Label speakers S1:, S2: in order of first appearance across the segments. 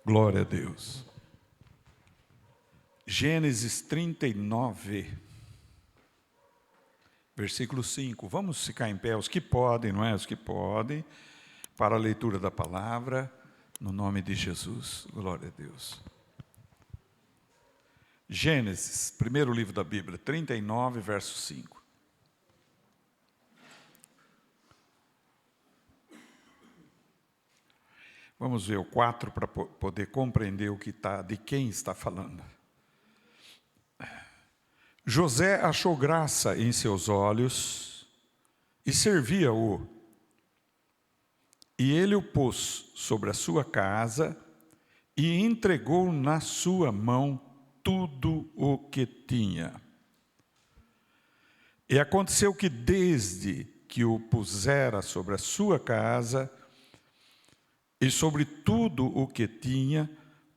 S1: Glória a Deus. Gênesis 39, versículo 5. Vamos ficar em pé, os que podem, não é? Os que podem, para a leitura da palavra, no nome de Jesus. Glória a Deus. Gênesis, primeiro livro da Bíblia, 39, verso 5. Vamos ver o 4 para poder compreender de quem está falando. José achou graça em seus olhos e servia-o. E ele o pôs sobre a sua casa e entregou na sua mão tudo o que tinha. E aconteceu que desde que o pusera sobre a sua casa e sobre tudo o que tinha,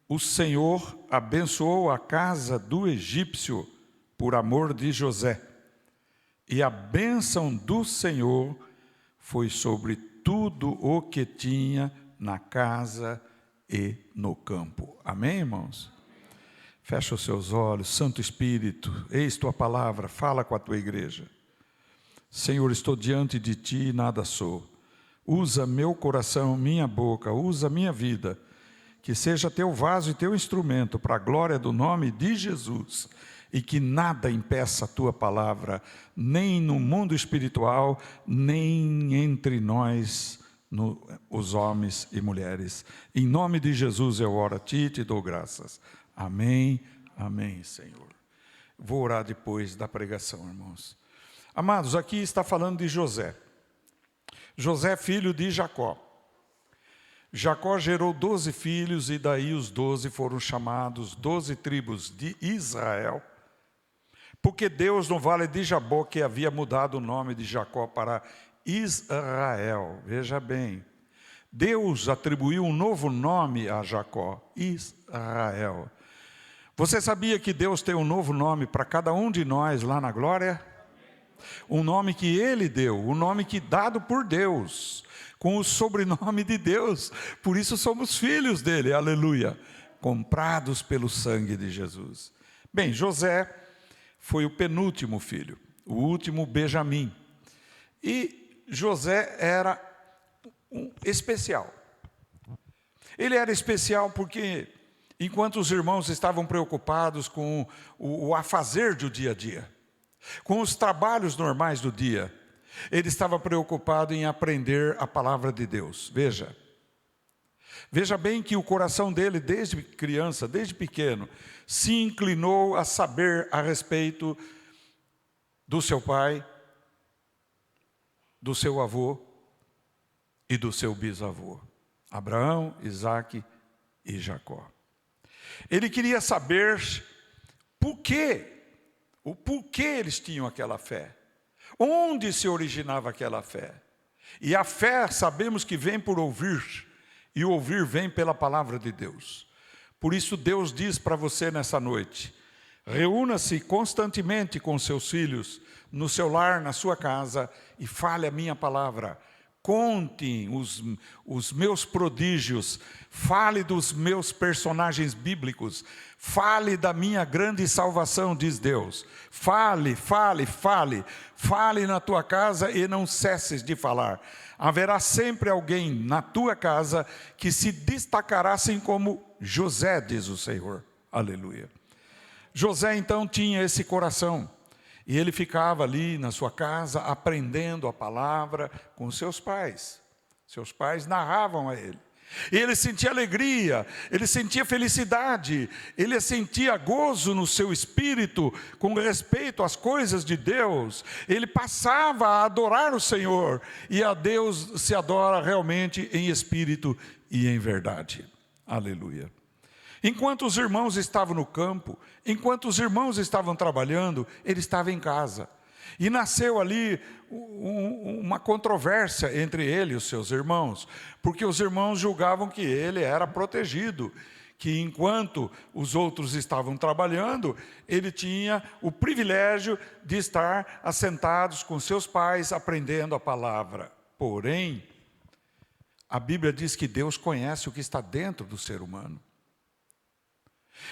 S1: o Senhor abençoou a casa do egípcio por amor de José. E a bênção do Senhor foi sobre tudo o que tinha na casa e no campo. Amém, irmãos? Fecha os seus olhos. Santo Espírito, eis tua palavra, fala com a tua igreja. Senhor, estou diante de ti e nada sou. Usa meu coração, minha boca, usa minha vida, que seja teu vaso e teu instrumento para a glória do nome de Jesus, e que nada impeça a tua palavra, nem no mundo espiritual, nem entre nós, os homens e mulheres. Em nome de Jesus eu oro a ti e te dou graças. Amém, amém, Senhor. Vou orar depois da pregação, irmãos. Amados, aqui está falando de José. José, filho de Jacó. Jacó gerou 12 filhos e daí os 12 foram chamados 12 tribos de Israel, porque Deus no vale de Jaboque havia mudado o nome de Jacó para Israel. Veja bem, Deus atribuiu um novo nome a Jacó, Israel. Você sabia que Deus tem um novo nome para cada um de nós lá na glória? Um nome que Ele deu, um nome que dado por Deus, com o sobrenome de Deus, por isso somos filhos dele, aleluia, comprados pelo sangue de Jesus. Bem, José foi o penúltimo filho, o último Benjamim, e José era especial. Ele era especial porque, enquanto os irmãos estavam preocupados com o afazer do dia a dia, com os trabalhos normais do dia, ele estava preocupado em aprender a palavra de Deus. Veja bem que o coração dele, desde criança, desde pequeno, se inclinou a saber a respeito do seu pai, do seu avô e do seu bisavô, Abraão, Isaque e Jacó. Ele queria saber o porquê eles tinham aquela fé. Onde se originava aquela fé? E a fé, sabemos que vem por ouvir, e ouvir vem pela palavra de Deus. Por isso Deus diz para você nessa noite: reúna-se constantemente com seus filhos, no seu lar, na sua casa, e fale a minha palavra. Conte os meus prodígios, fale dos meus personagens bíblicos, fale da minha grande salvação, diz Deus. Fale na tua casa e não cesses de falar. Haverá sempre alguém na tua casa que se destacará assim como José, diz o Senhor. Aleluia. José então tinha esse coração. E ele ficava ali na sua casa aprendendo a palavra com seus pais. Seus pais narravam a ele. E ele sentia alegria, ele sentia felicidade, ele sentia gozo no seu espírito com respeito às coisas de Deus. Ele passava a adorar o Senhor, e a Deus se adora realmente em espírito e em verdade. Aleluia. Enquanto os irmãos estavam no campo, enquanto os irmãos estavam trabalhando, ele estava em casa. E nasceu ali uma controvérsia entre ele e os seus irmãos, porque os irmãos julgavam que ele era protegido, que enquanto os outros estavam trabalhando, ele tinha o privilégio de estar assentados com seus pais, aprendendo a palavra. Porém, a Bíblia diz que Deus conhece o que está dentro do ser humano.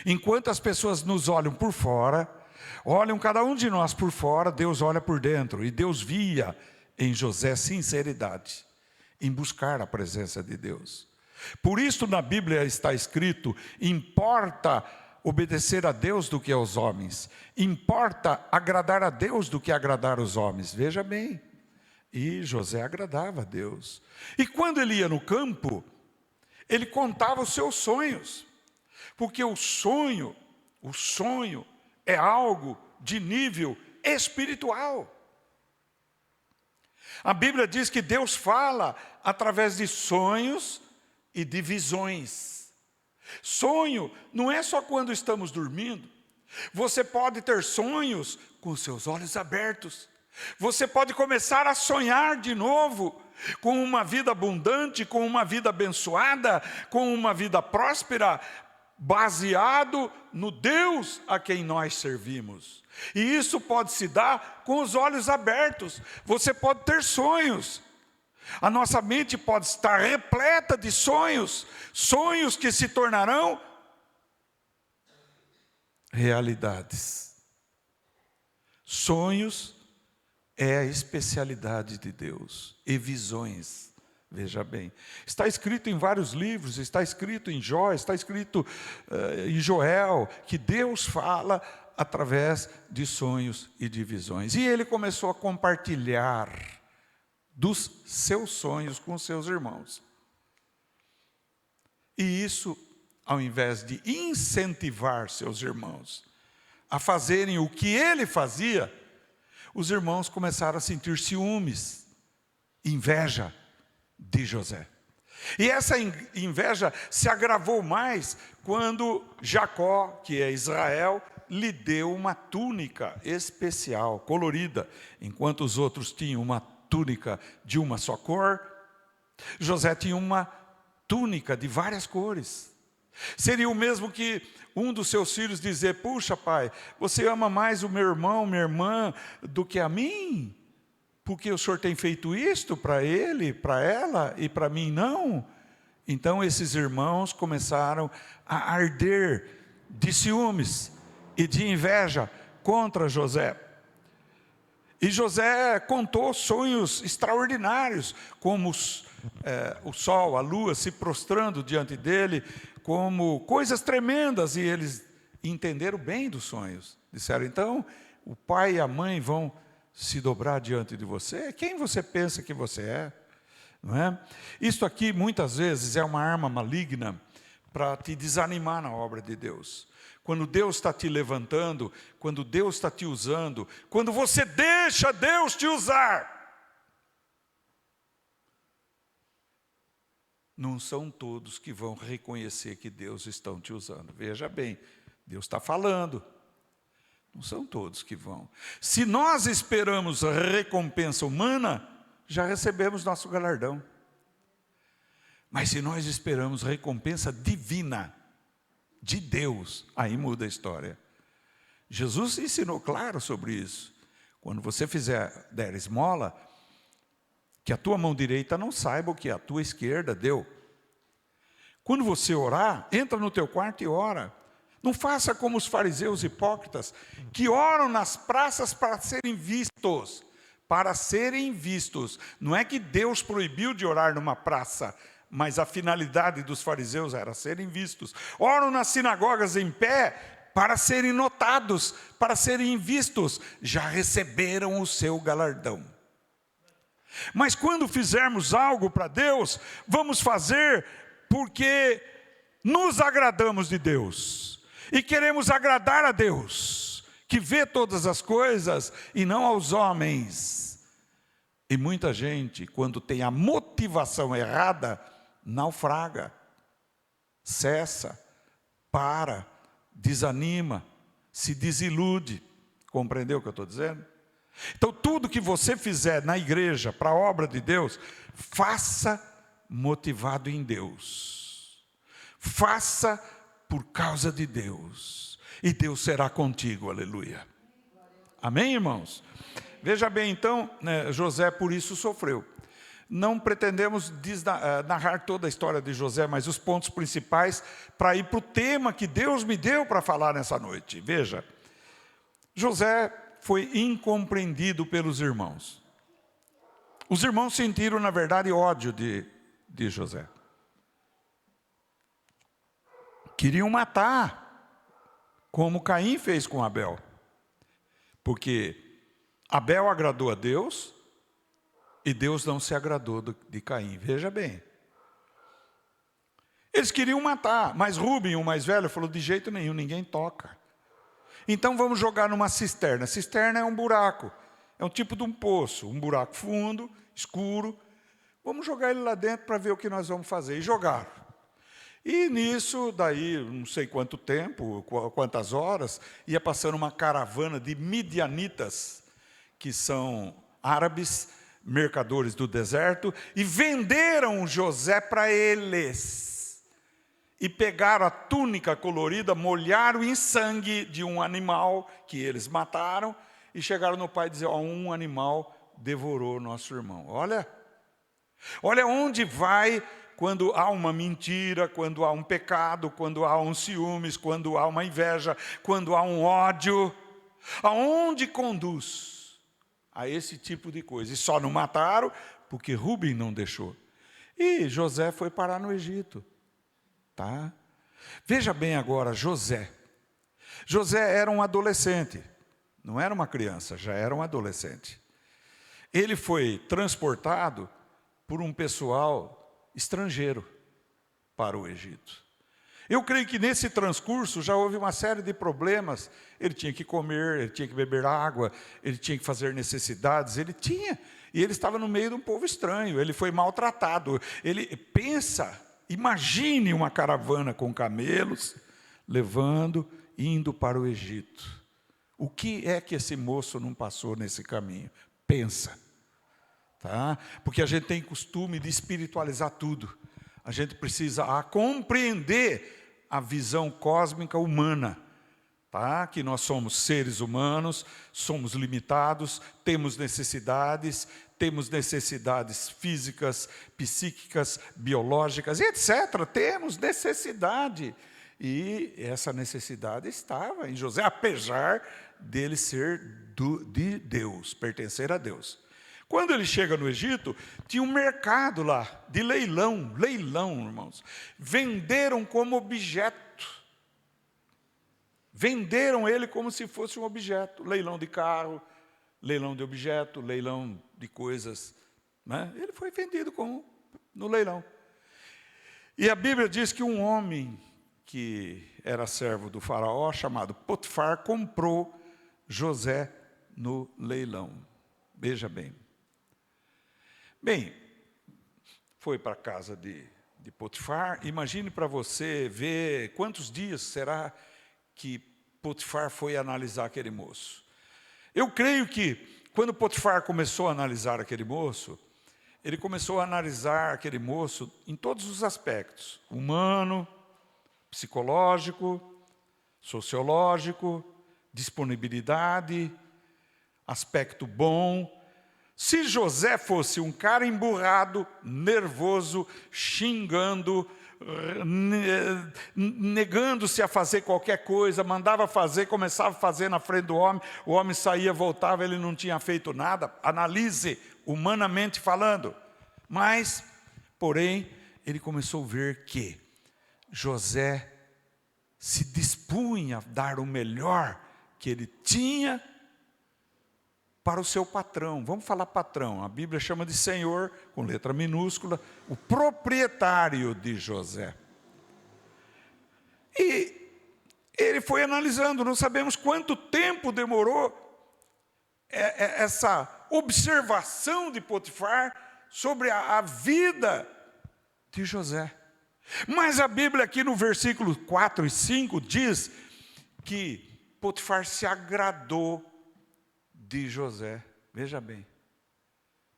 S1: Enquanto as pessoas nos olham por fora, olham cada um de nós por fora, Deus olha por dentro. E Deus via em José sinceridade em buscar a presença de Deus. Por isso na Bíblia está escrito: importa obedecer a Deus do que aos homens, importa agradar a Deus do que agradar os homens. Veja bem, e José agradava a Deus. E quando ele ia no campo, ele contava os seus sonhos, porque o sonho é algo de nível espiritual. A Bíblia diz que Deus fala através de sonhos e de visões. Sonho não é só quando estamos dormindo. Você pode ter sonhos com os seus olhos abertos. Você pode começar a sonhar de novo com uma vida abundante, com uma vida abençoada, com uma vida próspera, baseado no Deus a quem nós servimos. E isso pode se dar com os olhos abertos. Você pode ter sonhos. A nossa mente pode estar repleta de sonhos, sonhos que se tornarão realidades. Sonhos é a especialidade de Deus, e visões, veja bem. Está escrito em vários livros, está escrito em Jó, está escrito em Joel, que Deus fala através de sonhos e de visões. E ele começou a compartilhar dos seus sonhos com seus irmãos. E isso, ao invés de incentivar seus irmãos a fazerem o que ele fazia, os irmãos começaram a sentir ciúmes, inveja de José. E essa inveja se agravou mais quando Jacó, que é Israel, lhe deu uma túnica especial, colorida. Enquanto os outros tinham uma túnica de uma só cor, José tinha uma túnica de várias cores. Seria o mesmo que um dos seus filhos dizer: puxa, pai, você ama mais o meu irmão, minha irmã, do que a mim? Porque o senhor tem feito isto para ele, para ela, e para mim não? Então esses irmãos começaram a arder de ciúmes e de inveja contra José. E José contou sonhos extraordinários, como o sol, a lua se prostrando diante dele, como coisas tremendas, e eles entenderam bem dos sonhos. Disseram: então, o pai e a mãe vão se dobrar diante de você? Quem você pensa que você é? Não é? Isso aqui, muitas vezes, é uma arma maligna para te desanimar na obra de Deus. Quando Deus está te levantando, quando Deus está te usando, quando você deixa Deus te usar, não são todos que vão reconhecer que Deus está te usando. Veja bem, Deus está falando. Não são todos que vão. Se nós esperamos a recompensa humana, já recebemos nosso galardão. Mas se nós esperamos recompensa divina, de Deus, aí muda a história. Jesus ensinou claro sobre isso. Quando você der esmola, que a tua mão direita não saiba o que a tua esquerda deu. Quando você orar, entra no teu quarto e ora. Não faça como os fariseus hipócritas, que oram nas praças para serem vistos. Para serem vistos. Não é que Deus proibiu de orar numa praça, mas a finalidade dos fariseus era serem vistos. Oram nas sinagogas em pé para serem notados, para serem vistos. Já receberam o seu galardão. Mas quando fizermos algo para Deus, vamos fazer porque nos agradamos de Deus. E queremos agradar a Deus, que vê todas as coisas e não aos homens. E muita gente, quando tem a motivação errada, naufraga, cessa, para, desanima, se desilude. Compreendeu o que eu estou dizendo? Então tudo que você fizer na igreja, para a obra de Deus, faça motivado em Deus. Faça por causa de Deus. E Deus será contigo, aleluia. Amém, irmãos? Veja bem, então, José por isso sofreu. não pretendemos narrar toda a história de José, mas os pontos principais para ir para o tema que Deus me deu para falar nessa noite. Veja, José foi incompreendido pelos irmãos. Os irmãos sentiram, na verdade, ódio de José. Queriam matar, como Caim fez com Abel. Porque Abel agradou a Deus e Deus não se agradou de Caim. Veja bem. Eles queriam matar, mas Rúben, o mais velho, falou: de jeito nenhum, ninguém toca. Então vamos jogar numa cisterna. Cisterna é um buraco, é um tipo de um poço, um buraco fundo, escuro. Vamos jogar ele lá dentro para ver o que nós vamos fazer. E jogaram. E nisso, daí, não sei quanto tempo, quantas horas, ia passando uma caravana de midianitas, que são árabes, mercadores do deserto, e venderam José para eles. E pegaram a túnica colorida, molharam em sangue de um animal que eles mataram, e chegaram no pai e dizer: um animal devorou nosso irmão. Olha onde vai quando há uma mentira, quando há um pecado, quando há um ciúmes, quando há uma inveja, quando há um ódio. Aonde conduz a esse tipo de coisa? E só não mataram porque Rúben não deixou. E José foi parar no Egito. Tá? Veja bem agora, José. José era um adolescente, não era uma criança, já era um adolescente. Ele foi transportado por um pessoal estrangeiro para o Egito. Eu creio que nesse transcurso já houve uma série de problemas. Ele tinha que comer, ele tinha que beber água, ele tinha que fazer necessidades, e ele estava no meio de um povo estranho, ele foi maltratado. Ele imagine uma caravana com camelos, indo para o Egito. O que é que esse moço não passou nesse caminho? Pensa. Tá? Porque a gente tem costume de espiritualizar tudo. A gente precisa compreender a visão cósmica humana. Tá? Que nós somos seres humanos, somos limitados, temos necessidades físicas, psíquicas, biológicas, etc. Temos necessidade. E essa necessidade estava em José, apesar dele ser de Deus, pertencer a Deus. Quando ele chega no Egito, tinha um mercado lá, de leilão, irmãos. Venderam como objeto. Venderam ele como se fosse um objeto. Leilão de carro, leilão de objeto, leilão de coisas. Né? Ele foi vendido no leilão. E a Bíblia diz que um homem que era servo do faraó, chamado Potifar, comprou José no leilão. Veja bem. Bem, foi para a casa de Potifar. Imagine para você ver quantos dias será que Potifar foi analisar aquele moço. Eu creio que quando Potifar começou a analisar aquele moço, ele começou a analisar aquele moço em todos os aspectos: humano, psicológico, sociológico, disponibilidade, aspecto bom. Se José fosse um cara emburrado, nervoso, xingando, negando-se a fazer qualquer coisa, mandava fazer, começava a fazer na frente do homem, o homem saía, voltava, ele não tinha feito nada. Analise, humanamente falando. Mas, porém, ele começou a ver que José se dispunha a dar o melhor que ele tinha para o seu patrão. Vamos falar patrão, a Bíblia chama de Senhor, com letra minúscula, o proprietário de José. E ele foi analisando, não sabemos quanto tempo demorou essa observação de Potifar sobre a vida de José. Mas a Bíblia aqui no versículo 4 e 5 diz que Potifar se agradou de José. Veja bem,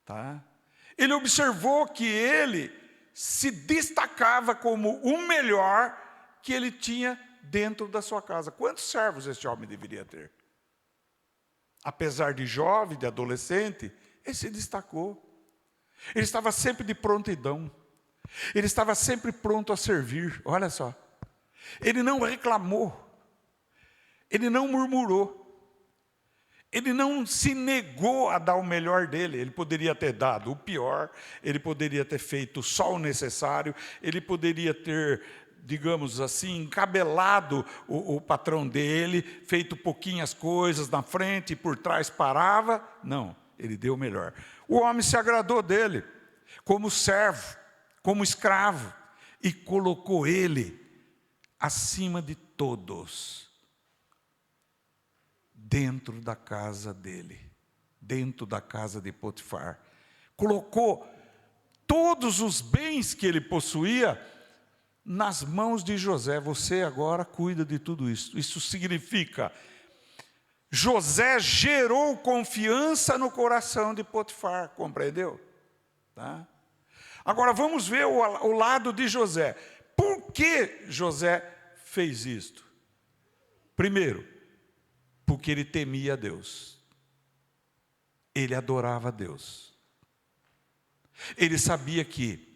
S1: tá? Ele observou que ele se destacava como o melhor que ele tinha dentro da sua casa. Quantos servos esse homem deveria ter? Apesar de jovem, de adolescente, ele se destacou. Ele estava sempre de prontidão. Ele estava sempre pronto a servir. Olha só. Ele não reclamou. Ele não murmurou. Ele não se negou a dar o melhor dele. Ele poderia ter dado o pior. Ele poderia ter feito só o necessário. Ele poderia ter, digamos assim, encabelado o patrão dele, feito pouquinhas coisas na frente e por trás parava. Não, ele deu o melhor. O homem se agradou dele como servo, como escravo, e colocou ele acima de todos, dentro da casa dele, dentro da casa de Potifar. Colocou todos os bens que ele possuía nas mãos de José. Você agora cuida de tudo isso. Isso significa, José gerou confiança no coração de Potifar, compreendeu? Tá? Agora vamos ver o lado de José. Por que José fez isto? Primeiro, porque ele temia a Deus. Ele adorava a Deus. Ele sabia que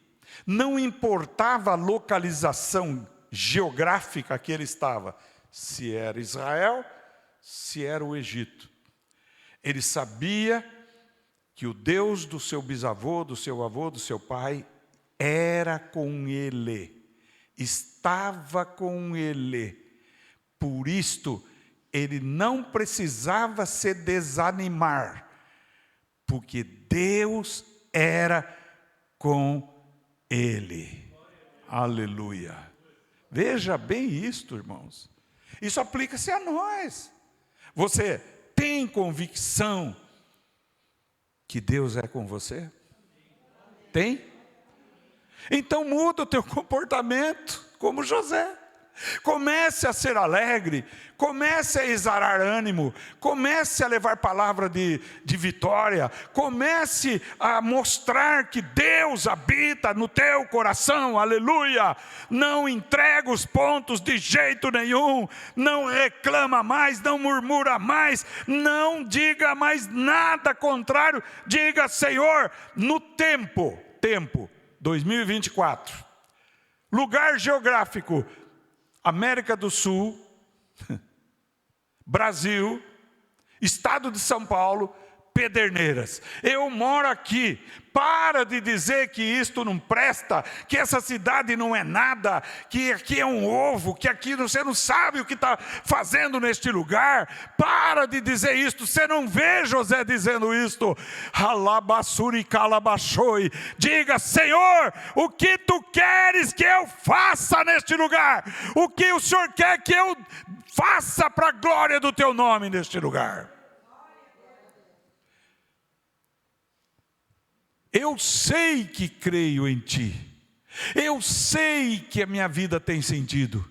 S1: não importava a localização geográfica que ele estava, se era Israel, se era o Egito. Ele sabia que o Deus do seu bisavô, do seu avô, do seu pai, era com ele, estava com ele. Por isto, ele não precisava se desanimar, porque Deus era com ele. Aleluia. Veja bem isto, irmãos. Isso aplica-se a nós. Você tem convicção que Deus é com você? Tem? Então muda o teu comportamento, como José. Comece a ser alegre, comece a exalar ânimo, comece a levar palavra de vitória, comece a mostrar que Deus habita no teu coração, aleluia. Não entrega os pontos de jeito nenhum, não reclama mais, não murmura mais, não diga mais nada contrário, diga: Senhor, no tempo 2024, lugar geográfico, América do Sul, Brasil, Estado de São Paulo, Pederneiras. Eu moro aqui. Para de dizer que isto não presta, que essa cidade não é nada, que aqui é um ovo, que aqui você não sabe o que está fazendo neste lugar. Para de dizer isto. Você não vê José dizendo isto. Alabassuri calabachoi. Diga: Senhor, o que tu queres que eu faça neste lugar? O que o Senhor quer que eu faça para a glória do teu nome neste lugar? Eu sei que creio em Ti. Eu sei que a minha vida tem sentido.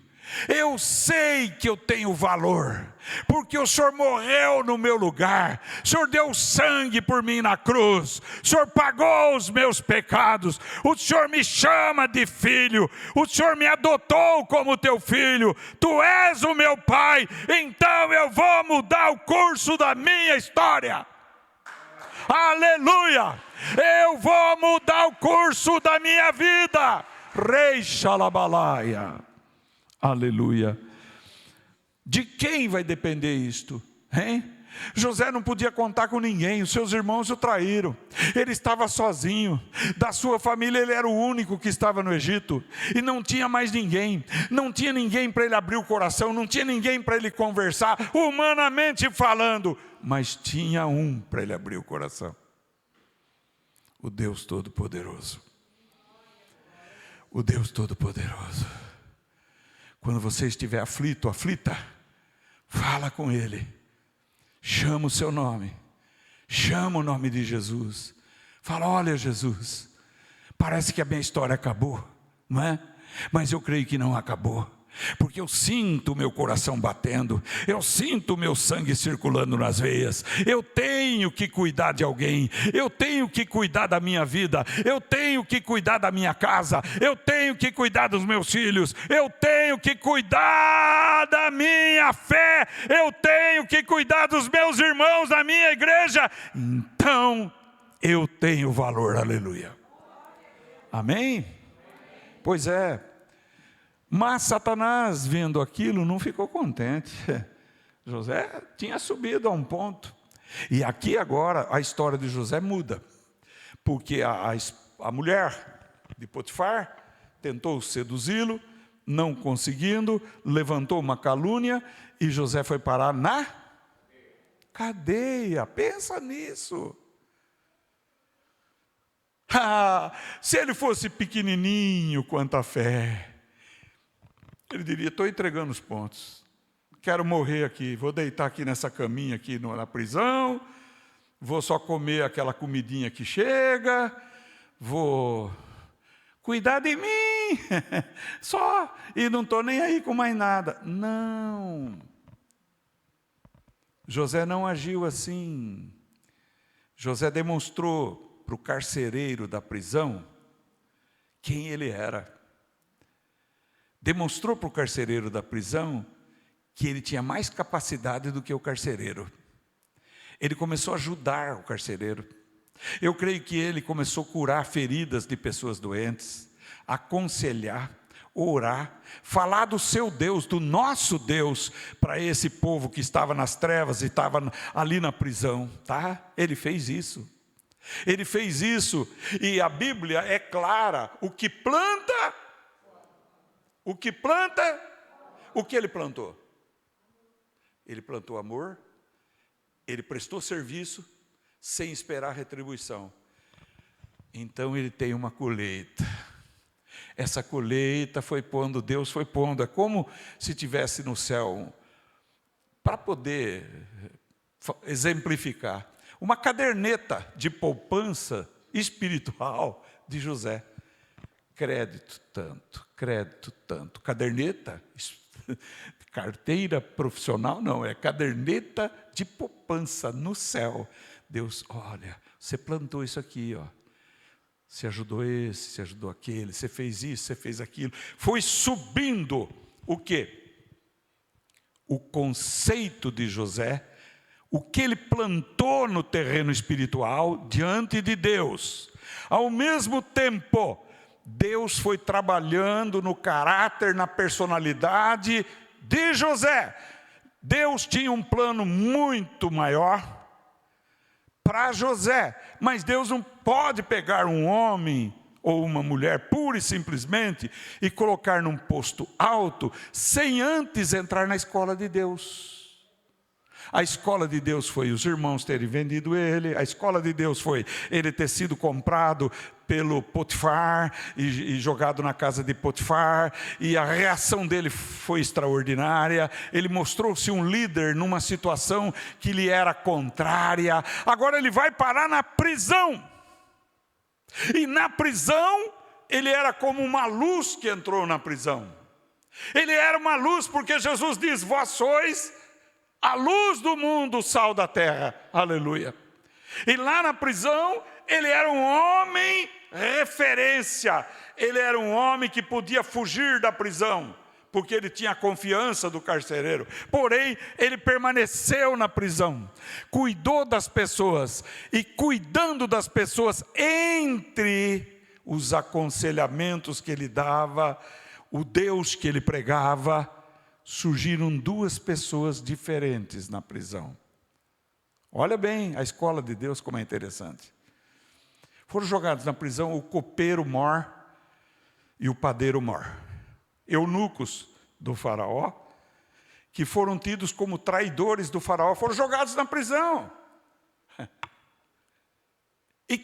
S1: Eu sei que eu tenho valor, porque o Senhor morreu no meu lugar. O Senhor deu sangue por mim na cruz. O Senhor pagou os meus pecados. O Senhor me chama de filho. O Senhor me adotou como teu filho. Tu és o meu pai. Então eu vou mudar o curso da minha história. Aleluia! Eu vou mudar o curso da minha vida. Rei Xalabalaia. Aleluia. De quem vai depender isto? Hein? José não podia contar com ninguém. Os seus irmãos o traíram. Ele estava sozinho. Da sua família ele era o único que estava no Egito. E não tinha mais ninguém. Não tinha ninguém para ele abrir o coração. Não tinha ninguém para ele conversar, humanamente falando. Mas tinha um para ele abrir o coração: o Deus Todo-Poderoso. O Deus Todo-Poderoso. Quando você estiver aflito, aflita, fala com Ele. Chama o seu nome. Chama o nome de Jesus. Fala: olha, Jesus, parece que a minha história acabou, não é? Mas eu creio que não acabou. Porque eu sinto o meu coração batendo, eu sinto o meu sangue circulando nas veias. Eu tenho que cuidar de alguém, eu tenho que cuidar da minha vida, eu tenho que cuidar da minha casa, eu tenho que cuidar dos meus filhos, eu tenho que cuidar da minha fé, eu tenho que cuidar dos meus irmãos da minha igreja. Então eu tenho valor, aleluia. Amém? Pois é. Mas Satanás, vendo aquilo, não ficou contente. José tinha subido a um ponto. E aqui agora a história de José muda. Porque a mulher de Potifar tentou seduzi-lo, não conseguindo, levantou uma calúnia e José foi parar na cadeia. Pensa nisso. Se ele fosse pequenininho quanto a fé, ele diria: estou entregando os pontos, quero morrer aqui, vou deitar aqui nessa caminha aqui na prisão, vou só comer aquela comidinha que chega, vou cuidar de mim, só, e não estou nem aí com mais nada. Não, José não agiu assim. José demonstrou para o carcereiro da prisão quem ele era. Demonstrou para o carcereiro da prisão que ele tinha mais capacidade do que o carcereiro. Ele começou a ajudar o carcereiro. Eu creio que ele começou a curar feridas de pessoas doentes, aconselhar, orar, falar do seu Deus, do nosso Deus, para esse povo que estava nas trevas e estava ali na prisão, tá? Ele fez isso. Ele fez isso, e a Bíblia é clara: o que planta, o que ele plantou? Ele plantou amor, ele prestou serviço, sem esperar retribuição. Então ele tem uma colheita. Essa colheita foi pondo, Deus foi pondo, é como se tivesse no céu, para poder exemplificar, uma caderneta de poupança espiritual de José. Crédito tanto. Caderneta, carteira profissional não, é caderneta de poupança no céu. Deus, olha, você plantou isso aqui, ó. Você ajudou esse, você ajudou aquele, você fez isso, você fez aquilo. Foi subindo o quê? O conceito de José, o que ele plantou no terreno espiritual diante de Deus. Ao mesmo tempo, Deus foi trabalhando no caráter, na personalidade de José. Deus tinha um plano muito maior para José, mas Deus não pode pegar um homem ou uma mulher pura e simplesmente e colocar num posto alto sem antes entrar na escola de Deus. A escola de Deus foi os irmãos terem vendido ele, a escola de Deus foi ele ter sido comprado pelo Potifar e jogado na casa de Potifar, e a reação dele foi extraordinária. Ele mostrou-se um líder numa situação que lhe era contrária. Agora ele vai parar na prisão, e na prisão ele era como uma luz que entrou na prisão. Ele era uma luz, porque Jesus diz: vós sois a luz do mundo, o sal da terra, aleluia. E lá na prisão, ele era um homem referência, ele era um homem que podia fugir da prisão, porque ele tinha a confiança do carcereiro. Porém, ele permaneceu na prisão, cuidou das pessoas, e cuidando das pessoas, entre os aconselhamentos que ele dava, o Deus que ele pregava, surgiram duas pessoas diferentes na prisão. Olha bem a escola de Deus como é interessante. Foram jogados na prisão o copeiro Mor e o padeiro Mor, eunucos do faraó, que foram tidos como traidores do faraó, foram jogados na prisão. E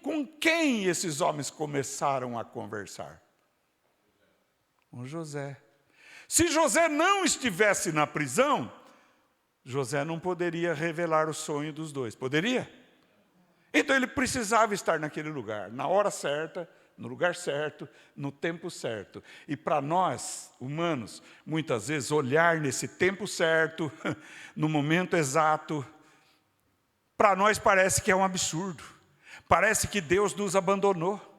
S1: com quem esses homens começaram a conversar? Com José. Se José não estivesse na prisão, José não poderia revelar o sonho dos dois. Poderia? Então ele precisava estar naquele lugar, na hora certa, no lugar certo, no tempo certo. E para nós, humanos, muitas vezes olhar nesse tempo certo, no momento exato, para nós parece que é um absurdo. Parece que Deus nos abandonou.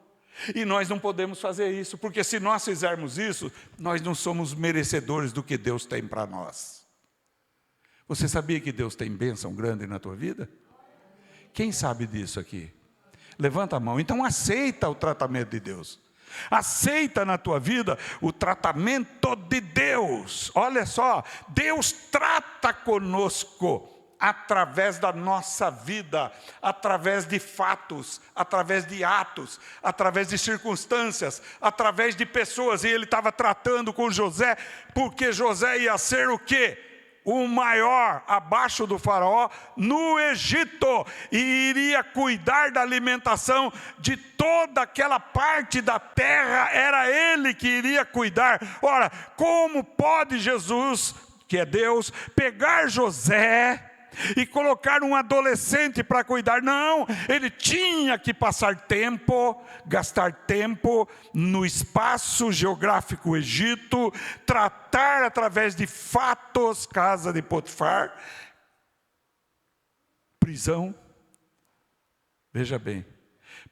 S1: E nós não podemos fazer isso, porque se nós fizermos isso, nós não somos merecedores do que Deus tem para nós. Você sabia que Deus tem bênção grande na tua vida? Quem sabe disso aqui? Levanta a mão. Então aceita o tratamento de Deus. Aceita na tua vida o tratamento de Deus. Olha só, Deus trata conosco através da nossa vida, através de fatos, através de atos, através de circunstâncias, através de pessoas. E ele estava tratando com José, porque José ia ser o quê? O maior abaixo do faraó no Egito, e iria cuidar da alimentação de toda aquela parte da terra, era ele que iria cuidar. Ora, como pode Jesus, que é Deus, pegar José e colocar um adolescente para cuidar? Não, ele tinha que passar tempo, gastar tempo no espaço geográfico Egito, tratar através de fatos, casa de Potifar, prisão. Veja bem,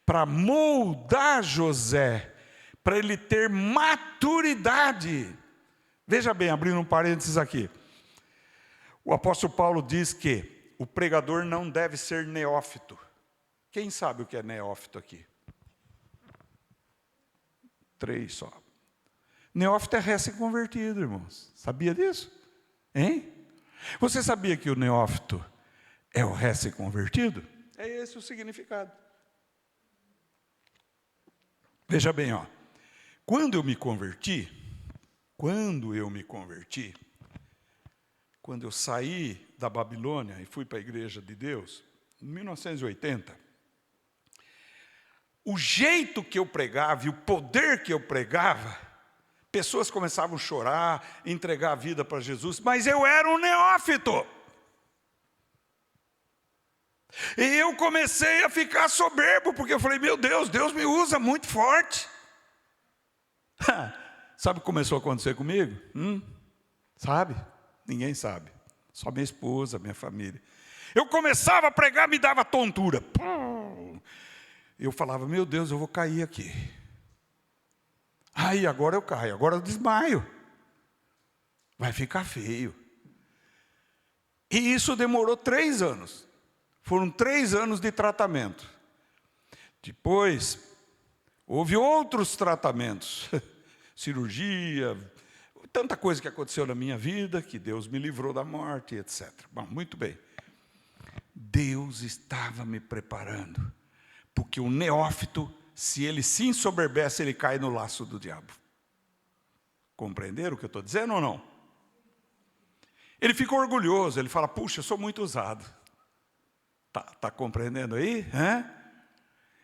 S1: para moldar José, para ele ter maturidade. Veja bem, abrindo um parênteses aqui. O apóstolo Paulo diz que o pregador não deve ser neófito. Quem sabe o que é neófito aqui? 3 só. Neófito é recém-convertido, irmãos. Sabia disso? Hein? Você sabia que o neófito é o recém-convertido? É esse o significado. Veja bem, ó. Quando eu me converti, quando eu saí da Babilônia e fui para a Igreja de Deus, em 1980, o jeito que eu pregava e o poder que eu pregava, pessoas começavam a chorar, entregar a vida para Jesus, mas eu era um neófito. E eu comecei a ficar soberbo, porque eu falei, meu Deus, Deus me usa muito forte. Sabe o que começou a acontecer comigo? Sabe? Ninguém sabe, só minha esposa, minha família. Eu começava a pregar, me dava tontura. Eu falava, meu Deus, eu vou cair aqui. Aí agora eu caio, agora eu desmaio. Vai ficar feio. E isso demorou 3 anos. Foram 3 anos de tratamento. Depois, houve outros tratamentos. Cirurgia, tanta coisa que aconteceu na minha vida, que Deus me livrou da morte, etc. Bom, muito bem. Deus estava me preparando, porque o neófito, se ele se ensoberbece, ele cai no laço do diabo. Compreenderam o que eu estou dizendo ou não? Ele fica orgulhoso, ele fala, puxa, eu sou muito usado. Tá compreendendo aí?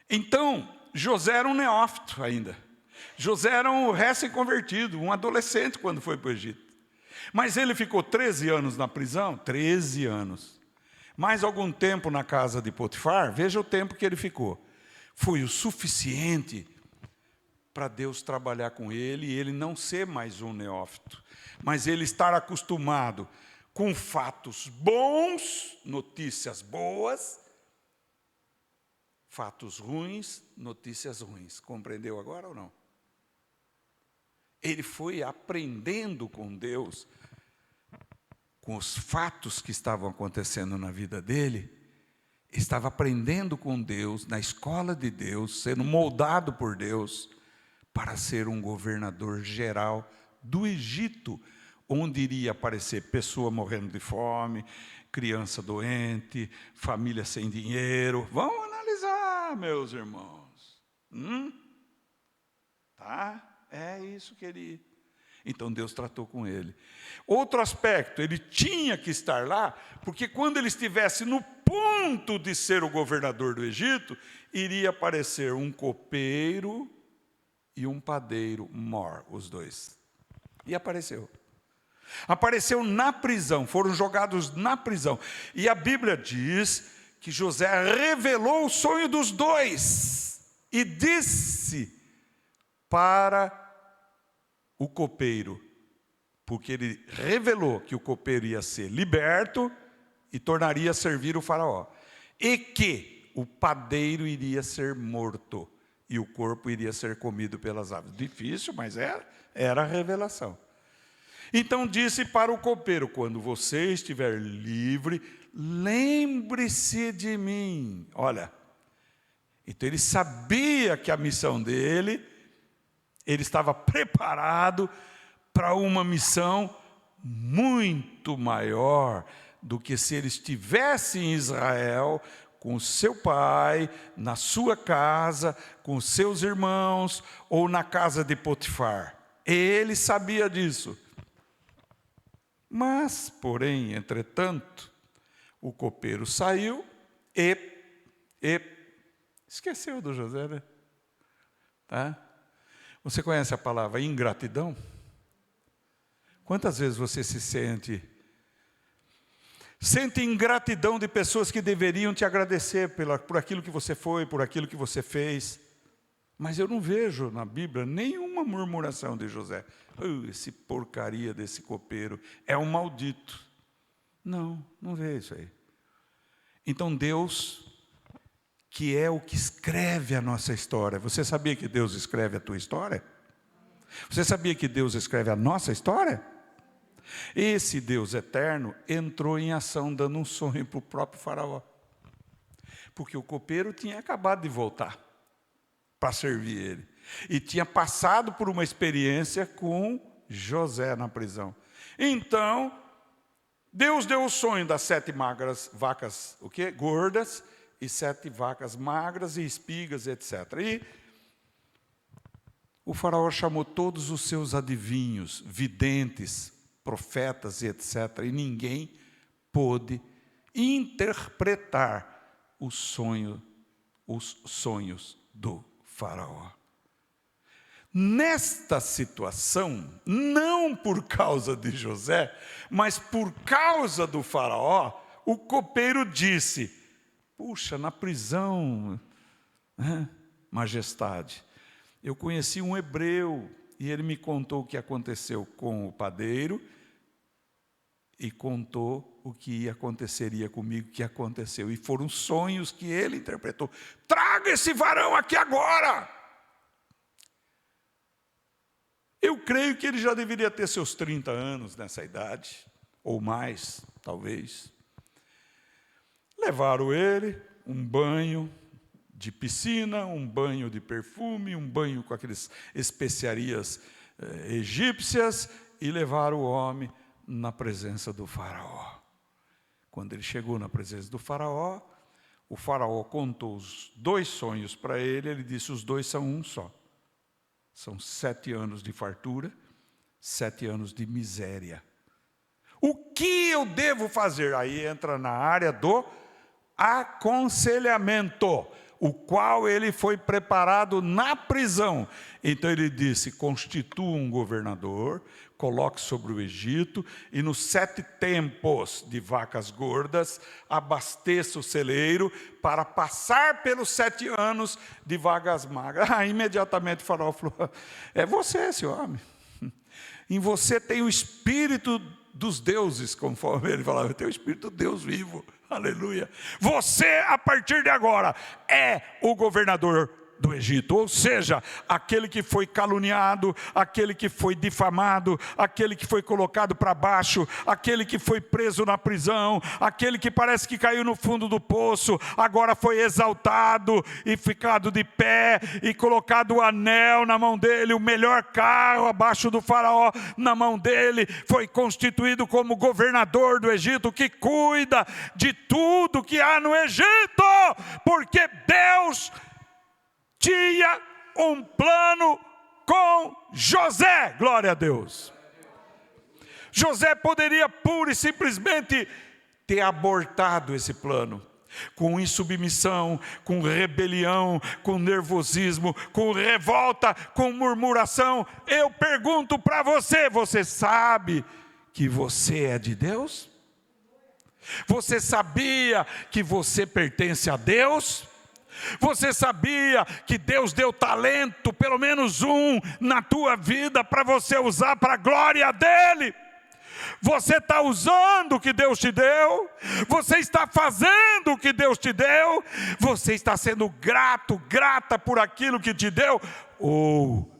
S1: Então, José era um neófito ainda. José era um recém-convertido, um adolescente quando foi para o Egito. Mas ele ficou 13 anos na prisão, 13 anos. Mais algum tempo na casa de Potifar, veja o tempo que ele ficou. Foi o suficiente para Deus trabalhar com ele e ele não ser mais um neófito, mas ele estar acostumado com fatos bons, notícias boas, fatos ruins, notícias ruins. Compreendeu agora ou não? Ele foi aprendendo com Deus, com os fatos que estavam acontecendo na vida dele, estava aprendendo com Deus, na escola de Deus, sendo moldado por Deus, para ser um governador geral do Egito, onde iria aparecer pessoa morrendo de fome, criança doente, família sem dinheiro. Vamos analisar, meus irmãos. Tá? É isso que ele... Então Deus tratou com ele. Outro aspecto, ele tinha que estar lá, porque quando ele estivesse no ponto de ser o governador do Egito, iria aparecer um copeiro e um padeiro, os dois. E apareceu. Apareceu na prisão, foram jogados na prisão. E a Bíblia diz que José revelou o sonho dos dois e disse para o copeiro, porque ele revelou que o copeiro ia ser liberto e tornaria a servir o faraó, e que o padeiro iria ser morto e o corpo iria ser comido pelas aves. Difícil, mas era a revelação. Então disse para o copeiro, quando você estiver livre, lembre-se de mim. Olha, então ele sabia que a missão dele, ele estava preparado para uma missão muito maior do que se ele estivesse em Israel, com o seu pai, na sua casa, com os seus irmãos, ou na casa de Potifar. Ele sabia disso. Mas, porém, entretanto, o copeiro saiu e esqueceu do José, né? Tá? Você conhece a palavra ingratidão? Quantas vezes você se sente ingratidão de pessoas que deveriam te agradecer por aquilo que você foi, por aquilo que você fez? Mas eu não vejo na Bíblia nenhuma murmuração de José. Esse porcaria desse copeiro é um maldito. Não vê isso aí. Então Deus, que é o que escreve a nossa história. Você sabia que Deus escreve a tua história? Você sabia que Deus escreve a nossa história? Esse Deus eterno entrou em ação dando um sonho para o próprio faraó. Porque o copeiro tinha acabado de voltar para servir ele. E tinha passado por uma experiência com José na prisão. Então, Deus deu o sonho das 7 vacas gordas, e 7 vacas magras e espigas, etc. E o faraó chamou todos os seus adivinhos, videntes, profetas e etc. E ninguém pôde interpretar os sonhos do faraó. Nesta situação, não por causa de José, mas por causa do faraó, o copeiro disse: puxa, na prisão, majestade, eu conheci um hebreu e ele me contou o que aconteceu com o padeiro e contou o que aconteceria comigo, que aconteceu. E foram sonhos que ele interpretou. Traga esse varão aqui agora! Eu creio que ele já deveria ter seus 30 anos nessa idade, ou mais, talvez. Levaram ele, um banho de piscina, um banho de perfume, um banho com aquelas especiarias egípcias, e levaram o homem na presença do faraó. Quando ele chegou na presença do faraó, o faraó contou os 2 sonhos para ele, ele disse: os 2 são um só. São 7 anos de fartura, 7 anos de miséria. O que eu devo fazer? Aí entra na área do aconselhamento, o qual ele foi preparado na prisão. Então ele disse: constitua um governador, coloque sobre o Egito, e nos 7 tempos de vacas gordas, abasteça o celeiro para passar pelos 7 anos de vacas magras. Imediatamente o faraó falou: é você esse homem. Em você tem o espírito dos deuses, conforme ele falava, tem o espírito do Deus vivo. Aleluia. Você, a partir de agora, é o governador do Egito, ou seja, aquele que foi caluniado, aquele que foi difamado, aquele que foi colocado para baixo, aquele que foi preso na prisão, aquele que parece que caiu no fundo do poço, agora foi exaltado e ficado de pé, e colocado o anel na mão dele, o melhor carro abaixo do faraó na mão dele, foi constituído como governador do Egito, que cuida de tudo que há no Egito, porque Deus tinha um plano com José. Glória a Deus. José poderia pura e simplesmente ter abortado esse plano, com insubmissão, com rebelião, com nervosismo, com revolta, com murmuração. Eu pergunto para você: você sabe que você é de Deus? Você sabia que você pertence a Deus? Você sabia que Deus deu talento, pelo menos um, na tua vida, para você usar para a glória dEle? Você está usando o que Deus te deu? Você está fazendo o que Deus te deu? Você está sendo grato, grata por aquilo que te deu? Ou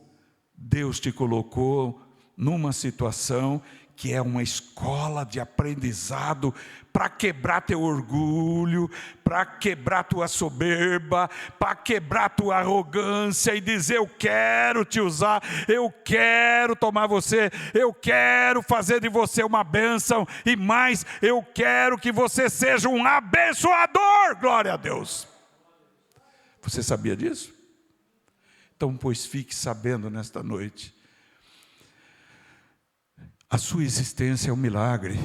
S1: Deus te colocou numa situação que é uma escola de aprendizado para quebrar teu orgulho, para quebrar tua soberba, para quebrar tua arrogância e dizer: eu quero te usar, eu quero tomar você, eu quero fazer de você uma bênção, e mais, eu quero que você seja um abençoador. Glória a Deus. Você sabia disso? Então, pois, fique sabendo nesta noite, a sua existência é um milagre.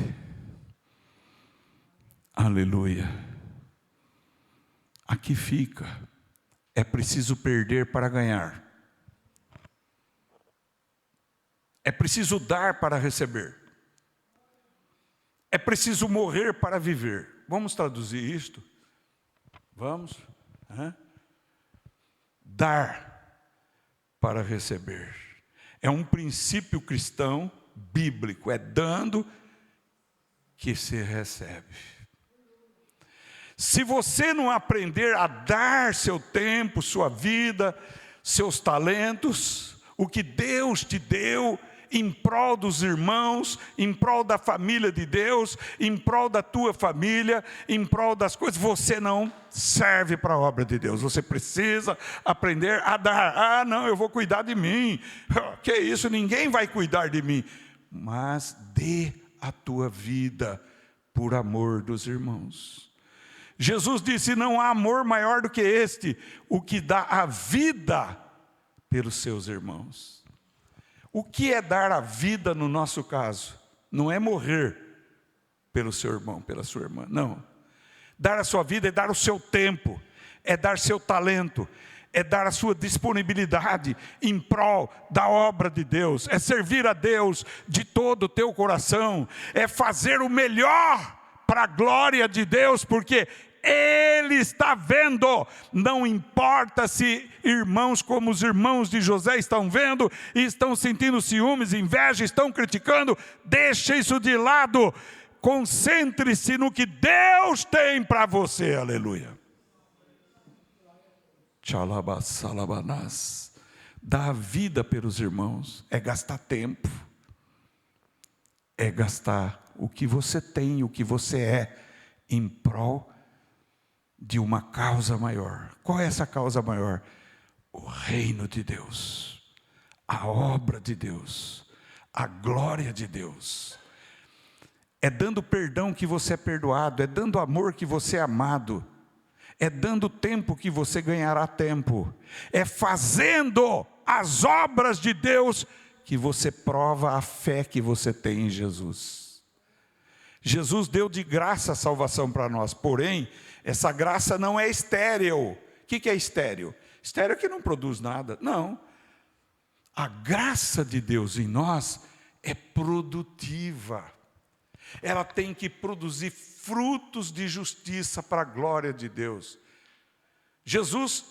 S1: Aleluia. Aqui fica. É preciso perder para ganhar. É preciso dar para receber. É preciso morrer para viver. Vamos traduzir isto? Vamos? Dar para receber. É um princípio cristão bíblico, é dando que se recebe. Se você não aprender a dar seu tempo, sua vida, seus talentos, o que Deus te deu, em prol dos irmãos, em prol da família de Deus, em prol da tua família, em prol das coisas, você não serve para a obra de Deus. Você precisa aprender a dar. Ah, não, eu vou cuidar de mim. Que isso, ninguém vai cuidar de mim. Mas dê a tua vida por amor dos irmãos. Jesus disse: não há amor maior do que este, o que dá a vida pelos seus irmãos. O que é dar a vida no nosso caso? Não é morrer pelo seu irmão, pela sua irmã, não. Dar a sua vida é dar o seu tempo, é dar seu talento, é dar a sua disponibilidade em prol da obra de Deus, é servir a Deus de todo o teu coração, é fazer o melhor para a glória de Deus, porque Ele está vendo. Não importa se irmãos como os irmãos de José estão vendo e estão sentindo ciúmes, inveja, estão criticando, deixe isso de lado, concentre-se no que Deus tem para você. Aleluia. Tchalabasalabanás. Dar a vida pelos irmãos é gastar tempo, é gastar o que você tem, o que você é, em prol de uma causa maior. Qual é essa causa maior? O reino de Deus, a obra de Deus, a glória de Deus. É dando perdão que você é perdoado, é dando amor que você é amado, é dando tempo que você ganhará tempo, é fazendo as obras de Deus que você prova a fé que você tem em Jesus. Jesus deu de graça a salvação para nós, porém, essa graça não é estéril. O que é estéril? Estéril é que não produz nada. Não. A graça de Deus em nós é produtiva. Ela tem que produzir frutos de justiça para a glória de Deus. Jesus,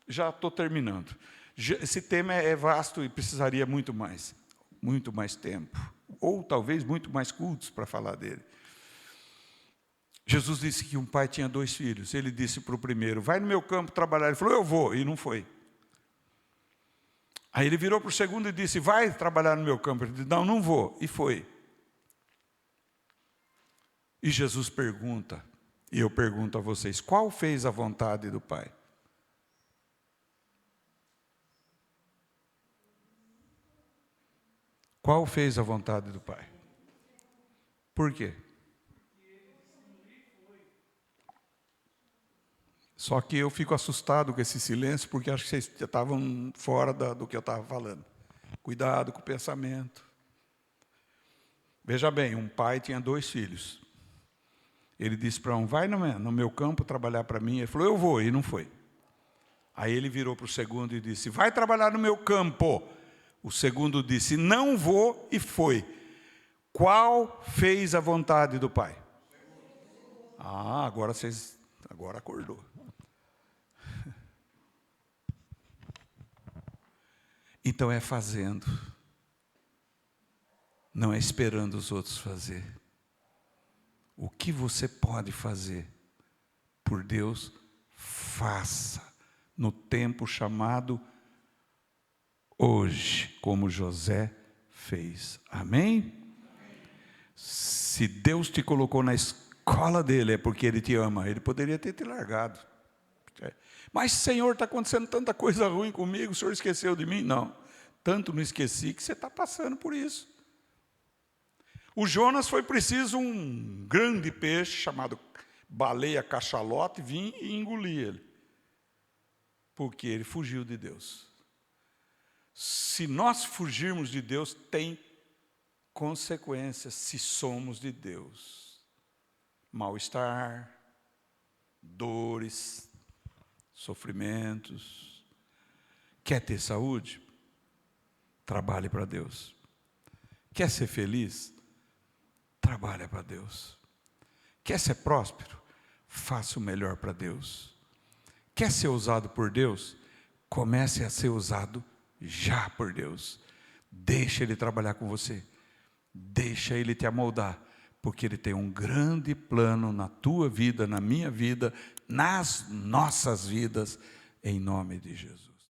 S1: já estou terminando. Esse tema é vasto e precisaria muito mais tempo. Ou talvez muito mais cultos para falar dele. Jesus disse que um pai tinha 2 filhos. Ele disse para o primeiro: vai no meu campo trabalhar. Ele falou: eu vou, e não foi. Aí ele virou para o segundo e disse: vai trabalhar no meu campo. Ele disse: não, não vou, e foi. E Jesus pergunta, e eu pergunto a vocês: qual fez a vontade do Pai? Qual fez a vontade do Pai? Por quê? Só que eu fico assustado com esse silêncio, porque acho que vocês já estavam fora do que eu estava falando. Cuidado com o pensamento. Veja bem, um pai tinha 2 filhos. Ele disse para um: vai no meu campo trabalhar para mim. Ele falou: eu vou, e não foi. Aí ele virou para o segundo e disse: vai trabalhar no meu campo. O segundo disse: não vou, e foi. Qual fez a vontade do pai? Ah, agora acordou. Então é fazendo, não é esperando os outros fazer. O que você pode fazer por Deus, faça no tempo chamado hoje, como José fez. Amém? Se Deus te colocou na escola dele, é porque Ele te ama. Ele poderia ter te largado. Mas, Senhor, está acontecendo tanta coisa ruim comigo, o Senhor esqueceu de mim? Não, tanto não esqueci que você está passando por isso. O Jonas foi preciso um grande peixe chamado baleia cachalote vir e engolir ele, porque ele fugiu de Deus. Se nós fugirmos de Deus, tem consequências se somos de Deus. Mal-estar, dores, sofrimentos. Quer ter saúde? Trabalhe para Deus. Quer ser feliz? Trabalhe para Deus. Quer ser próspero? Faça o melhor para Deus. Quer ser usado por Deus? Comece a ser usado já por Deus. Deixa Ele trabalhar com você. Deixa Ele te amoldar, porque Ele tem um grande plano na tua vida, na minha vida, nas nossas vidas, em nome de Jesus.